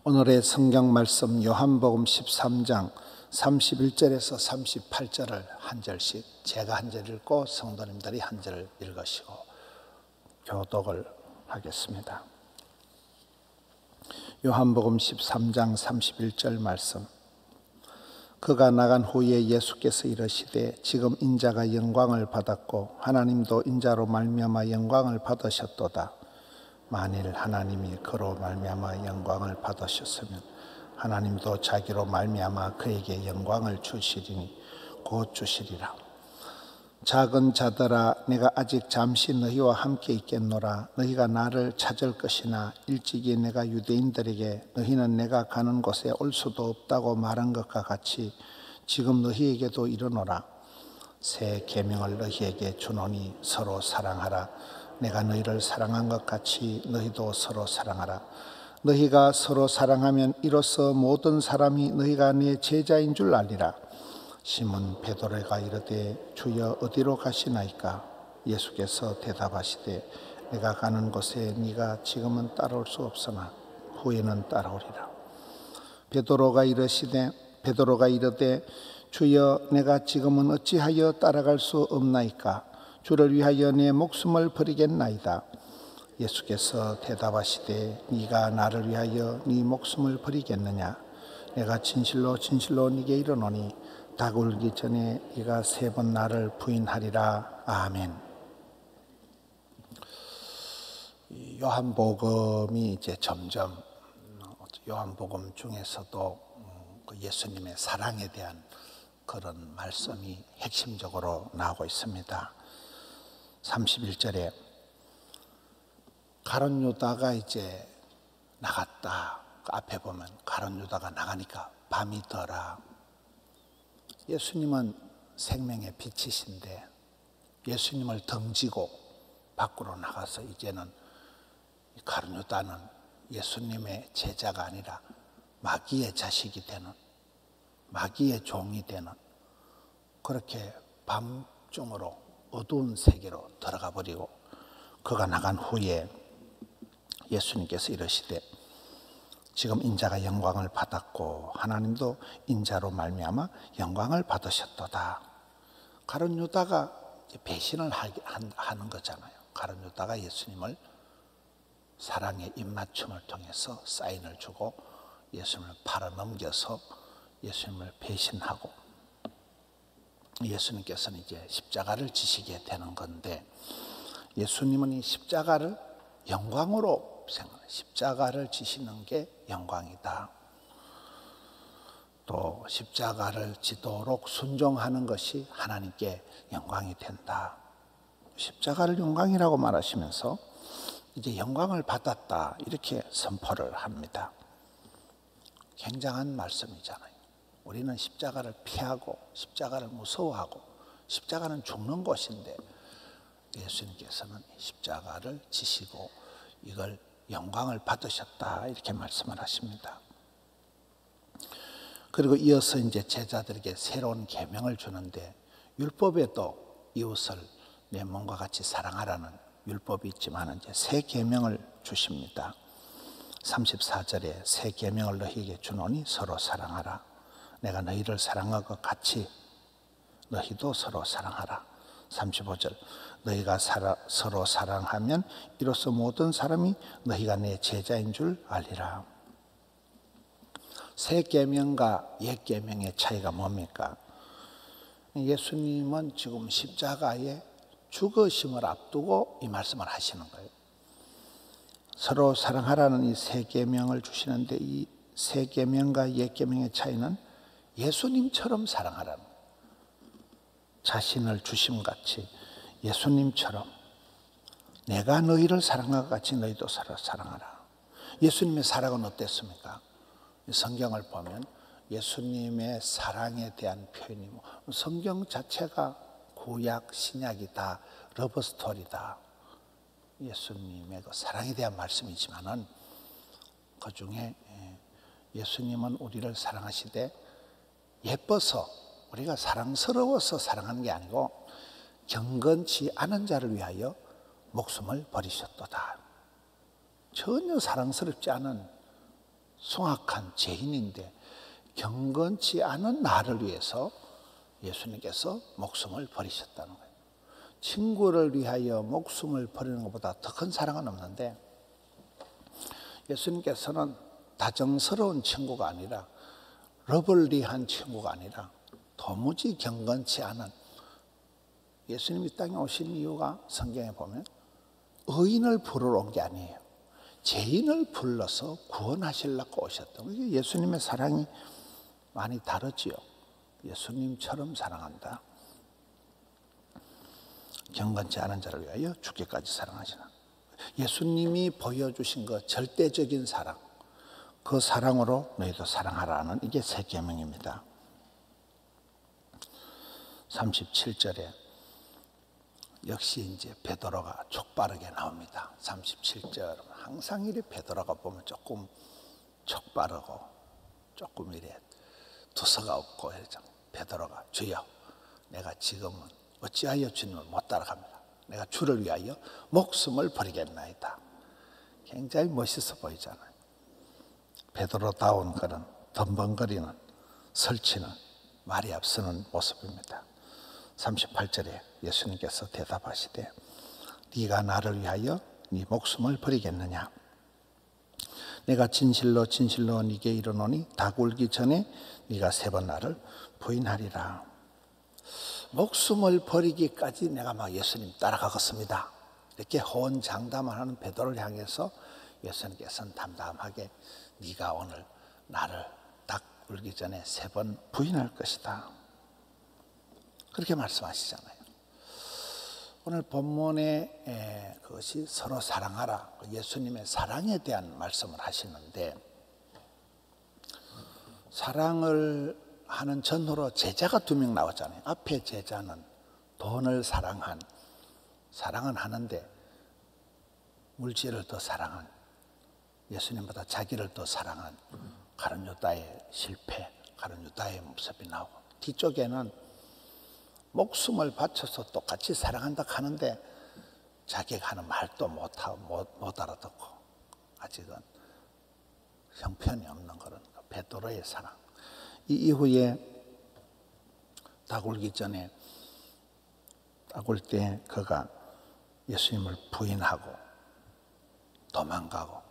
오늘의 성경 말씀 요한복음 13장 31절에서 38절을 한 절씩 제가 한 절 읽고 성도님들이 한 절을 읽으시고 교독을 하겠습니다. 요한복음 13장 31절 말씀. 그가 나간 후에 예수께서 이르시되 지금 인자가 영광을 받았고 하나님도 인자로 말미암아 영광을 받으셨도다. 만일 하나님이 그로 말미암아 영광을 받으셨으면 하나님도 자기로 말미암아 그에게 영광을 주시리니 곧 주시리라. 작은 자들아, 내가 아직 잠시 너희와 함께 있겠노라. 너희가 나를 찾을 것이나 일찍이 내가 유대인들에게 너희는 내가 가는 곳에 올 수도 없다고 말한 것과 같이 지금 너희에게도 이르노라. 새 계명을 너희에게 주노니 서로 사랑하라. 내가 너희를 사랑한 것 같이 너희도 서로 사랑하라. 너희가 서로 사랑하면 이로써 모든 사람이 너희가 내 제자인 줄 알리라. 시몬 베드로가 이르되 주여 어디로 가시나이까? 예수께서 대답하시되 내가 가는 곳에 네가 지금은 따라올 수 없으나 후에는 따라오리라. 베드로가 이르되 주여 내가 지금은 어찌하여 따라갈 수 없나이까? 주를 위하여 내 목숨을 버리겠나이다. 예수께서 대답하시되 네가 나를 위하여 네 목숨을 버리겠느냐? 내가 진실로 진실로 네게 이르노니 닭 울기 전에 네가 3번 나를 부인하리라. 아멘. 요한복음이 이제 점점 요한복음 중에서도 예수님의 사랑에 대한 그런 말씀이 핵심적으로 나오고 있습니다. 31절에 가룟 유다가 이제 나갔다. 그 앞에 보면 가룟 유다가 나가니까 밤이 더라. 예수님은 생명의 빛이신데 예수님을 덩지고 밖으로 나가서 이제는 가룟 유다는 예수님의 제자가 아니라 마귀의 자식이 되는, 마귀의 종이 되는, 그렇게 밤중으로 어두운 세계로 들어가 버리고, 그가 나간 후에 예수님께서 이르시되 지금 인자가 영광을 받았고 하나님도 인자로 말미암아 영광을 받으셨도다. 가룟 유다가 배신을 하는 거잖아요. 가룟 유다가 예수님을 사랑의 입맞춤을 통해서 사인을 주고 예수님을 팔아넘겨서 예수님을 배신하고 예수님께서는 이제 십자가를 지시게 되는 건데, 예수님은 이 십자가를 영광으로 생각해요. 십자가를 지시는 게 영광이다. 또 십자가를 지도록 순종하는 것이 하나님께 영광이 된다. 십자가를 영광이라고 말하시면서 이제 영광을 받았다 이렇게 선포를 합니다. 굉장한 말씀이잖아요. 우리는 십자가를 피하고 십자가를 무서워하고 십자가는 죽는 곳인데 예수님께서는 십자가를 지시고 이걸 영광을 받으셨다 이렇게 말씀을 하십니다. 그리고 이어서 이제 제자들에게 새로운 계명을 주는데, 율법에도 이웃을 내 몸과 같이 사랑하라는 율법이 있지만 이제 새 계명을 주십니다. 34절에 새 계명을 너희에게 주노니 서로 사랑하라. 내가 너희를 사랑한 것 같이 너희도 서로 사랑하라. 35절 너희가 서로 사랑하면 이로써 모든 사람이 너희가 내 제자인 줄 알리라. 새 계명과 옛 계명의 차이가 뭡니까? 예수님은 지금 십자가의 죽으심을 앞두고 이 말씀을 하시는 거예요. 서로 사랑하라는 이 새 계명을 주시는데, 이 새 계명과 옛 계명의 차이는 예수님처럼 사랑하라는 거예요. 자신을 주심같이 예수님처럼 내가 너희를 사랑한 것 같이 너희도 서로 사랑하라. 예수님의 사랑은 어땠습니까? 성경을 보면 예수님의 사랑에 대한 표현이 성경 자체가 구약, 신약이 다 러브스토리다. 예수님의 그 사랑에 대한 말씀이지만은 그 중에 예수님은 우리를 사랑하시되 예뻐서, 우리가 사랑스러워서 사랑하는 게 아니고 경건치 않은 자를 위하여 목숨을 버리셨도다. 전혀 사랑스럽지 않은 송악한 죄인인데 경건치 않은 나를 위해서 예수님께서 목숨을 버리셨다는 거예요. 친구를 위하여 목숨을 버리는 것보다 더 큰 사랑은 없는데, 예수님께서는 다정스러운 친구가 아니라, 러블리한 친구가 아니라 도무지 경건치 않은, 예수님이 땅에 오신 이유가 성경에 보면 의인을 부르러 온 게 아니에요. 죄인을 불러서 구원하시려고 오셨던 거예요. 예수님의 사랑이 많이 다르지요. 예수님처럼 사랑한다. 경건치 않은 자를 위하여 죽기까지 사랑하시나. 예수님이 보여주신 그 절대적인 사랑, 그 사랑으로 너희도 사랑하라는 이게 새 계명입니다. 37절에 역시 이제 베드로가 촉바르게 나옵니다. 37절 항상 이래 베드로가 보면 조금 촉바르고 조금 이래 두서가 없고 이러죠. 베드로가 주여, 내가 지금은 어찌하여 주님을 못 따라갑니다. 내가 주를 위하여 목숨을 버리겠나이다. 굉장히 멋있어 보이잖아요. 베드로다운 그런 덤벙거리는, 설치는, 말이 앞서는 모습입니다. 38절에 예수님께서 대답하시되 네가 나를 위하여 네 목숨을 버리겠느냐. 내가 진실로 진실로 네게 이르노니 닭 울기 전에 네가 3번 나를 부인하리라. 목숨을 버리기까지 내가 막 예수님 따라가겠습니다. 이렇게 호언장담을 하는 베드로를 향해서 예수님께서는 담담하게 네가 오늘 나를 닭 울기 전에 3번 부인할 것이다. 그렇게 말씀하시잖아요. 오늘 본문에 그것이 서로 사랑하라, 예수님의 사랑에 대한 말씀을 하시는데, 사랑을 하는 전후로 제자가 2명 나오잖아요. 앞에 제자는 돈을 사랑은 하는데 물질을 더 사랑한, 예수님보다 자기를 더 사랑한 가룟 유다의 실패, 가룟 유다의 모습이 나오고, 뒤쪽에는 목숨을 바쳐서 똑같이 사랑한다 하는데 자기가 하는 말도 못 알아듣고 아직은 형편이 없는 그런 베드로의 사랑. 이 이후에 닭 울기 전에, 닭 울 때 그가 예수님을 부인하고 도망가고,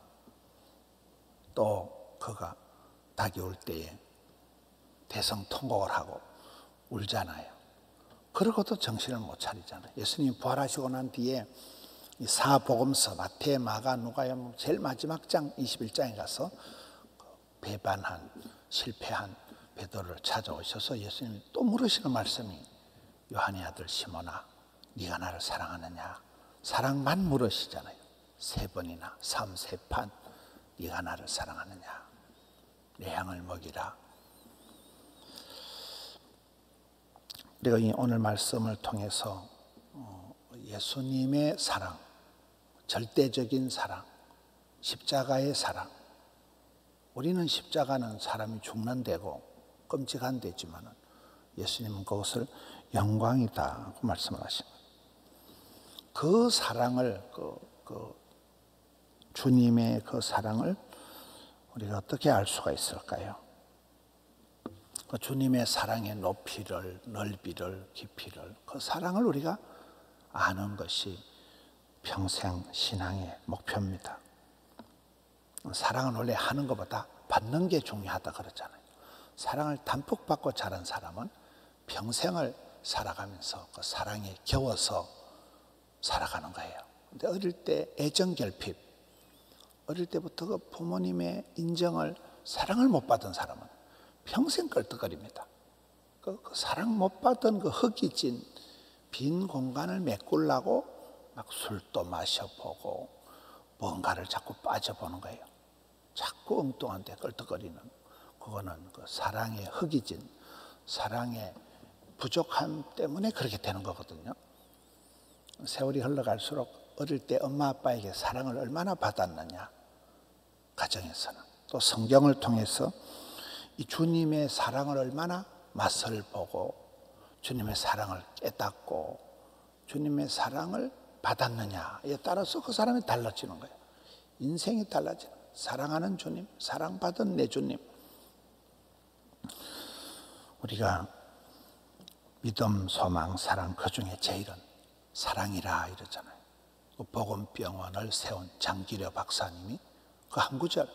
또 그가 닭이 울 때에 대성통곡을 하고 울잖아요. 그러고도 정신을 못 차리잖아요. 예수님이 부활하시고 난 뒤에 이 사복음서 마태, 마가, 누가요 제일 마지막 장 21장에 가서 배반한, 실패한 베드로를 찾아오셔서 예수님이 또 물으시는 말씀이 요한의 아들 시몬아, 네가 나를 사랑하느냐. 사랑만 물으시잖아요. 3번이나 3판 네가 나를 사랑하느냐. 내 양을 먹이라. 우리가 오늘 말씀을 통해서 예수님의 사랑, 절대적인 사랑, 십자가의 사랑. 우리는 십자가는 사람이 죽는 데고 끔찍한 데지만 예수님은 그것을 영광이다 고 말씀을 하십니다. 그 사랑을, 주님의 그 사랑을 우리가 어떻게 알 수가 있을까요? 그 주님의 사랑의 높이를, 넓이를, 깊이를, 그 사랑을 우리가 아는 것이 평생 신앙의 목표입니다. 사랑은 원래 하는 것보다 받는 게 중요하다 그러잖아요. 사랑을 담뿍 받고 자란 사람은 평생을 살아가면서 그 사랑에 겨워서 살아가는 거예요. 근데 어릴 때 애정결핍, 어릴 때부터 그 부모님의 인정을, 사랑을 못 받은 사람은 평생 껄떡거립니다. 그 사랑 못 받은 그 허기진 빈 공간을 메꾸려고 막 술도 마셔보고 뭔가를 자꾸 빠져보는 거예요. 자꾸 엉뚱한 데 껄떡거리는, 그거는 그 사랑의 허기진, 사랑의 부족함 때문에 그렇게 되는 거거든요. 세월이 흘러갈수록 어릴 때 엄마 아빠에게 사랑을 얼마나 받았느냐, 가정에서는, 또 성경을 통해서 이 주님의 사랑을 얼마나 맛을 보고 주님의 사랑을 깨닫고 주님의 사랑을 받았느냐에 따라서 그 사람이 달라지는 거예요. 인생이 달라지는 거예요. 사랑하는 주님, 사랑받은 내 주님. 우리가 믿음, 소망, 사랑 그 중에 제일은 사랑이라 이러잖아요. 그 복음병원을 세운 장기려 박사님이 그 한 구절,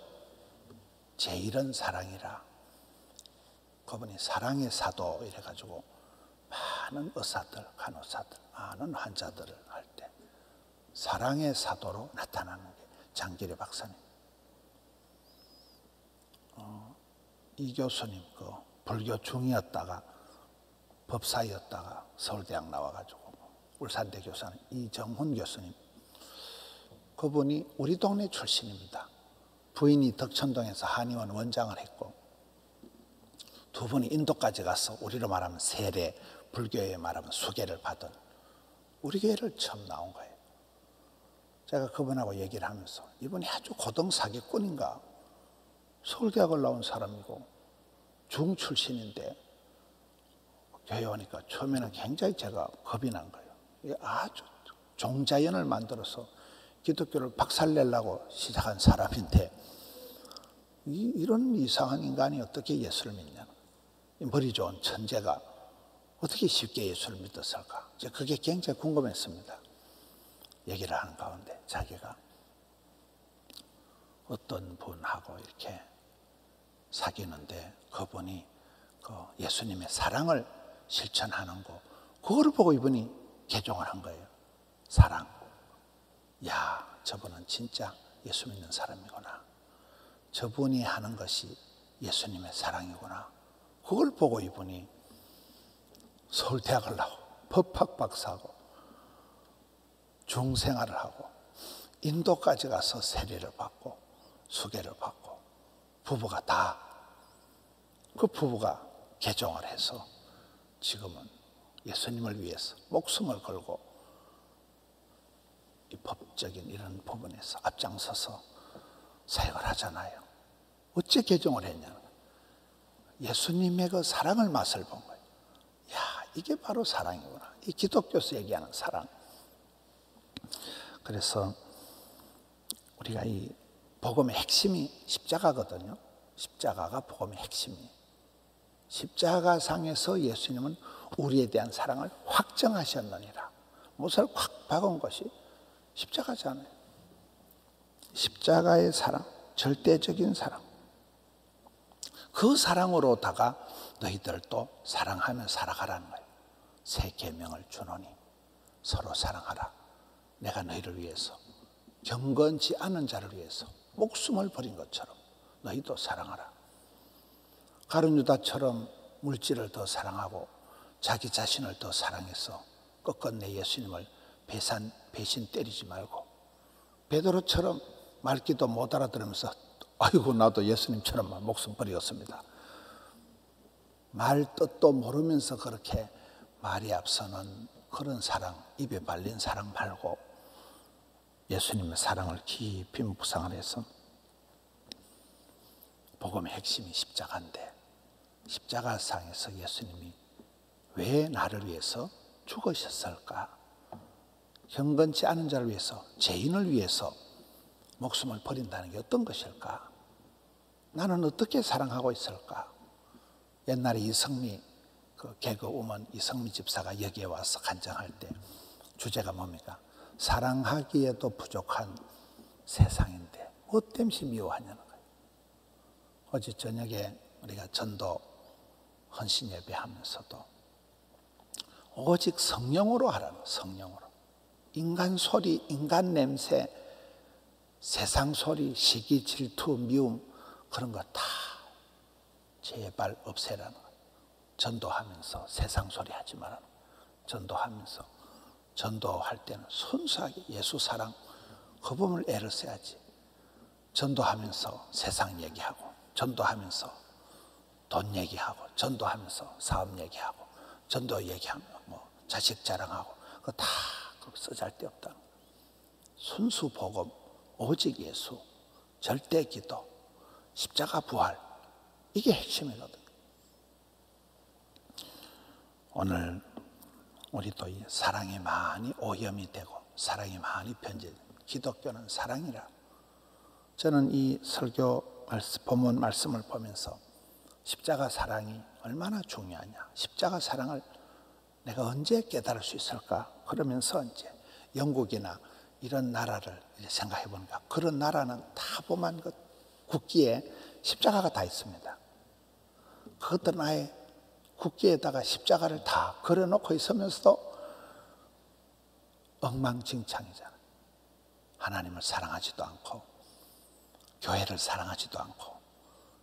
제일은 사랑이라. 그분이 사랑의 사도 이래가지고 많은 의사들, 간호사들, 많은 환자들을 할 때 사랑의 사도로 나타나는 게 장기려 박사님. 이 교수님 그 불교 중이었다가 법사였다가 서울대학 나와가지고 울산대 교수는 이정훈 교수님. 그분이 우리 동네 출신입니다. 부인이 덕천동에서 한의원 원장을 했고 두 분이 인도까지 가서 우리로 말하면 세례, 불교에 말하면 수계를 받은 우리 교회를 처음 나온 거예요. 제가 그분하고 얘기를 하면서 이분이 아주 고등 사기꾼인가, 서울대학을 나온 사람이고 중 출신인데 교회 오니까 처음에는 굉장히 제가 겁이 난 거예요. 아주 종자연을 만들어서 기독교를 박살내려고 시작한 사람인데 이런 이상한 인간이 어떻게 예수를 믿냐. 머리 좋은 천재가 어떻게 쉽게 예수를 믿었을까. 그게 굉장히 궁금했습니다. 얘기를 하는 가운데 자기가 어떤 분하고 이렇게 사귀는데 그분이 그 예수님의 사랑을 실천하는 거, 그걸 보고 이분이 개종을 한 거예요. 사랑. 야, 저분은 진짜 예수 믿는 사람이구나. 저분이 하는 것이 예수님의 사랑이구나. 그걸 보고 이분이 서울대학을 나오고 법학 박사하고 중생활을 하고 인도까지 가서 세례를 받고 수계를 받고 부부가 다 그 부부가 개종을 해서 지금은 예수님을 위해서 목숨을 걸고 이 법적인 이런 부분에서 앞장서서 사역을 하잖아요. 어째 개종을 했냐는 거예요. 예수님의 그 사랑을 맛을 본 거예요. 야, 이게 바로 사랑이구나. 이 기독교에서 얘기하는 사랑. 그래서 우리가 이 복음의 핵심이 십자가거든요. 십자가가 복음의 핵심이에요. 십자가상에서 예수님은 우리에 대한 사랑을 확정하셨느니라. 못을 확 박은 것이 십자가잖아요. 십자가의 사랑, 절대적인 사랑. 그 사랑으로다가 너희들도 사랑하며 살아가라는 거예요. 새 계명을 주노니 서로 사랑하라. 내가 너희를 위해서 경건치 않은 자를 위해서 목숨을 버린 것처럼 너희도 사랑하라. 가룟 유다처럼 물질을 더 사랑하고 자기 자신을 더 사랑해서 끝끝내 예수님을 배신 때리지 말고, 베드로처럼 말귀도 못 알아들으면서 아이고 나도 예수님처럼 목숨 버리었습니다. 말 뜻도 모르면서 그렇게 말이 앞서는 그런 사랑, 입에 발린 사랑 말고 예수님의 사랑을 깊이 묵상을 해서 복음의 핵심이 십자가인데, 십자가상에서 예수님이 왜 나를 위해서 죽으셨을까? 경건치 않은 자를 위해서, 죄인을 위해서 목숨을 버린다는 게 어떤 것일까? 나는 어떻게 사랑하고 있을까? 옛날에 이성미, 그 개그우먼 이성미 집사가 여기에 와서 간증할 때 주제가 뭡니까? 사랑하기에도 부족한 세상인데 뭐 때문에 미워하냐는 거예요. 어제 저녁에 우리가 전도 헌신 예배하면서도 오직 성령으로 하라는, 성령으로. 인간 소리, 인간 냄새, 세상 소리, 시기, 질투, 미움 그런 거 다 제발 없애라는 거예요. 전도하면서 세상 소리 하지 말라는 거예요. 전도하면서, 전도할 때는 순수하게 예수 사랑 그 부분을 애를 써야지. 전도하면서 세상 얘기하고, 전도하면서 돈 얘기하고, 전도하면서 사업 얘기하고, 전도 얘기하면 뭐 자식 자랑하고, 그거 다 쓰잘데없다. 순수 복음, 오직 예수, 절대 기도, 십자가 부활, 이게 핵심이거든. 오늘 우리도 이 사랑이 많이 오염이 되고 사랑이 많이 변질. 기독교는 사랑이라. 저는 이 설교 본문 말씀을 보면서 십자가 사랑이 얼마나 중요하냐, 십자가 사랑을 내가 언제 깨달을 수 있을까 그러면서 이제 영국이나 이런 나라를 이제 생각해 보니까, 그런 나라는 다 보면 그 국기에 십자가가 다 있습니다. 그것들은 아예 국기에다가 십자가를 다 그려놓고 있으면서도 엉망진창이잖아요. 하나님을 사랑하지도 않고 교회를 사랑하지도 않고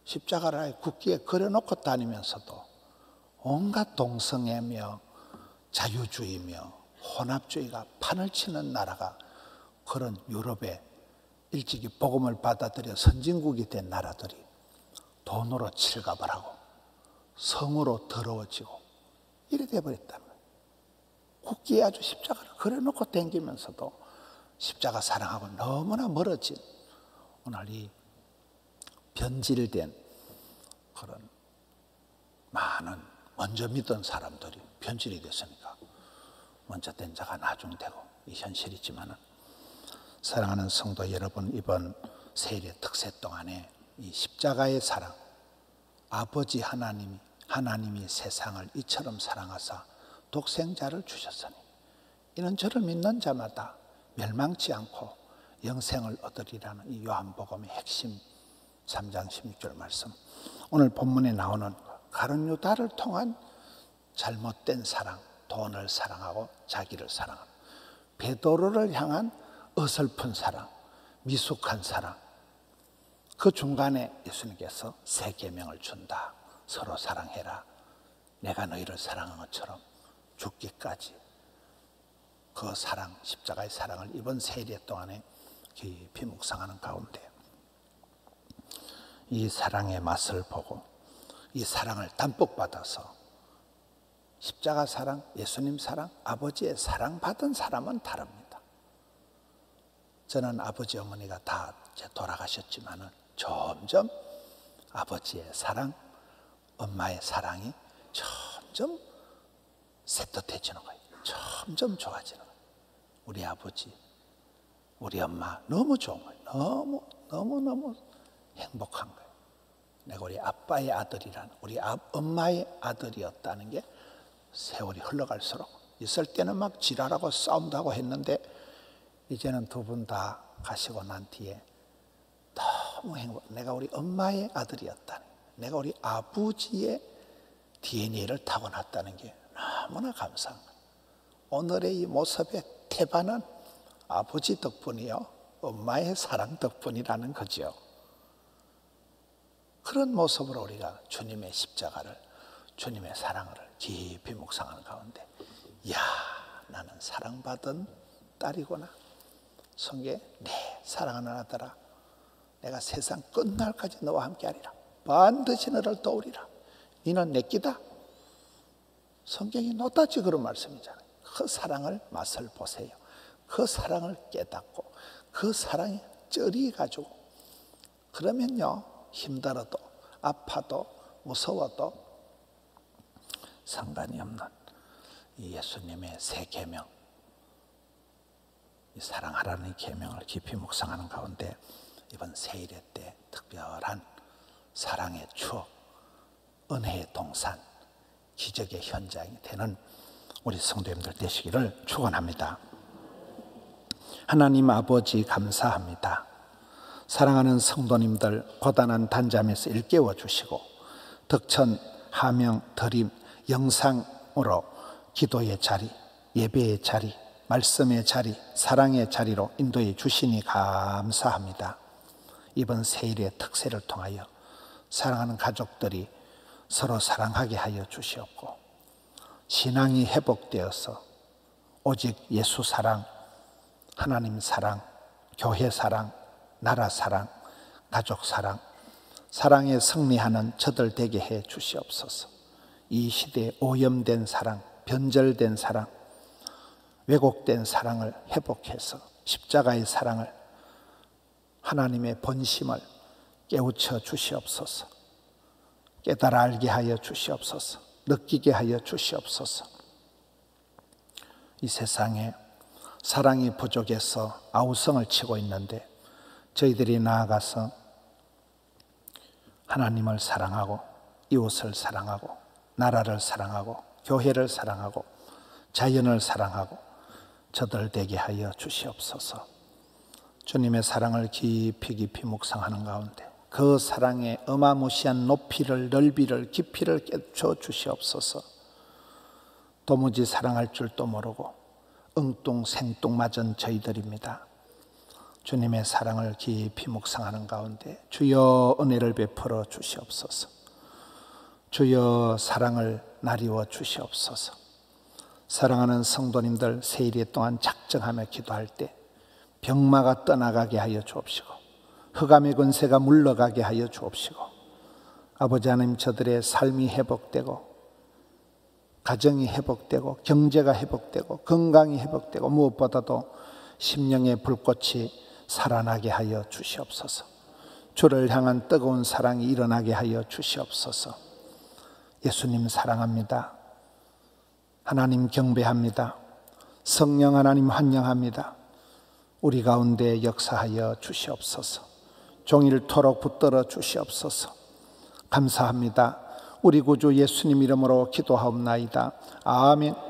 십자가를 아예 국기에 그려놓고 다니면서도 온갖 동성애며 자유주의며 혼합주의가 판을 치는 나라가, 그런 유럽에 일찍이 복음을 받아들여 선진국이 된 나라들이 돈으로 칠갑을 하고 성으로 더러워지고 이래 돼버렸다는 거예요. 국기에 아주 십자가를 그려놓고 댕기면서도 십자가 사랑하고 너무나 멀어진 오늘 이 변질된 그런 많은 먼저 믿던 사람들이 변질이 됐으니까 먼저 된 자가 나중 되고, 이 현실이지만은, 사랑하는 성도 여러분, 이번 세일의 특세 동안에 이 십자가의 사랑, 아버지 하나님이 세상을 이처럼 사랑하사 독생자를 주셨으니 이는 저를 믿는 자마다 멸망치 않고 영생을 얻으리라는 이 요한복음의 핵심 3장 16절 말씀, 오늘 본문에 나오는 가룟 유다를 통한 잘못된 사랑, 돈을 사랑하고 자기를 사랑하는, 베드로를 향한 어설픈 사랑, 미숙한 사랑, 그 중간에 예수님께서 세 계명을 준다. 서로 사랑해라. 내가 너희를 사랑한 것처럼 죽기까지. 그 사랑, 십자가의 사랑을 이번 세일 동안에 깊이 묵상하는 가운데 이 사랑의 맛을 보고 이 사랑을 담뿍 받아서, 십자가 사랑, 예수님 사랑, 아버지의 사랑받은 사람은 다릅니다. 저는 아버지 어머니가 다 이제 돌아가셨지만은 점점 아버지의 사랑, 엄마의 사랑이 점점 새뜻해지는 거예요. 점점 좋아지는 거예요. 우리 아버지, 우리 엄마 너무 좋은 거예요. 너무 행복한 거예요. 내가 우리 아빠의 아들이라는, 우리 엄마의 아들이었다는 게 세월이 흘러갈수록, 있을 때는 막 지랄하고 싸움도 하고 했는데 이제는 두 분 다 가시고 난 뒤에 너무 내가 우리 엄마의 아들이었다는, 내가 우리 아버지의 DNA를 타고났다는 게 너무나 감사한 거예요. 오늘의 이 모습의 태반은 아버지 덕분이요, 엄마의 사랑 덕분이라는 거죠. 그런 모습으로 우리가 주님의 십자가를, 주님의 사랑을 깊이 묵상하는 가운데, 이야, 나는 사랑받은 딸이구나. 성경에 내 사랑하는 아들아, 내가 세상 끝날까지 너와 함께하리라. 반드시 너를 도우리라. 너는 내 끼다. 성경이 노다지 그런 말씀이잖아요. 그 사랑을 맛을 보세요. 그 사랑을 깨닫고 그 사랑에 쩔이가지고, 그러면요, 힘들어도 아파도 무서워도 상관이 없는 이 예수님의 세 계명, 이 사랑하라는 계명을 깊이 묵상하는 가운데 이번 세일의 때 특별한 사랑의 추억, 은혜의 동산, 기적의 현장이 되는 우리 성도님들 되시기를 축원합니다. 하나님 아버지 감사합니다. 사랑하는 성도님들 고단한 단잠에서 일깨워 주시고 덕천, 하명, 드림, 영상으로 기도의 자리, 예배의 자리, 말씀의 자리, 사랑의 자리로 인도해 주시니 감사합니다. 이번 세일의 특세를 통하여 사랑하는 가족들이 서로 사랑하게 하여 주시옵고, 신앙이 회복되어서 오직 예수 사랑, 하나님 사랑, 교회 사랑, 나라 사랑, 가족 사랑, 사랑에 승리하는 저들 되게 해 주시옵소서. 이 시대에 오염된 사랑, 변절된 사랑, 왜곡된 사랑을 회복해서 십자가의 사랑을, 하나님의 본심을 깨우쳐 주시옵소서. 깨달아 알게 하여 주시옵소서. 느끼게 하여 주시옵소서. 이 세상에 사랑이 부족해서 아우성을 치고 있는데 저희들이 나아가서 하나님을 사랑하고 이웃을 사랑하고 나라를 사랑하고 교회를 사랑하고 자연을 사랑하고 저들 되게 하여 주시옵소서. 주님의 사랑을 깊이 깊이 묵상하는 가운데 그 사랑의 어마무시한 높이를 넓이를 깊이를 깨쳐 주시옵소서. 도무지 사랑할 줄도 모르고 엉뚱생뚱맞은 저희들입니다. 주님의 사랑을 깊이 묵상하는 가운데 주여 은혜를 베풀어 주시옵소서. 주여 사랑을 나리워 주시옵소서. 사랑하는 성도님들 세일이 동안 작정하며 기도할 때 병마가 떠나가게 하여 주옵시고 흑암의 권세가 물러가게 하여 주옵시고 아버지 하나님 저들의 삶이 회복되고 가정이 회복되고 경제가 회복되고 건강이 회복되고 무엇보다도 심령의 불꽃이 살아나게 하여 주시옵소서. 주를 향한 뜨거운 사랑이 일어나게 하여 주시옵소서. 예수님 사랑합니다. 하나님 경배합니다. 성령 하나님 환영합니다. 우리 가운데 역사하여 주시옵소서. 종일토록 붙들어 주시옵소서. 감사합니다. 우리 구주 예수님 이름으로 기도하옵나이다. 아멘.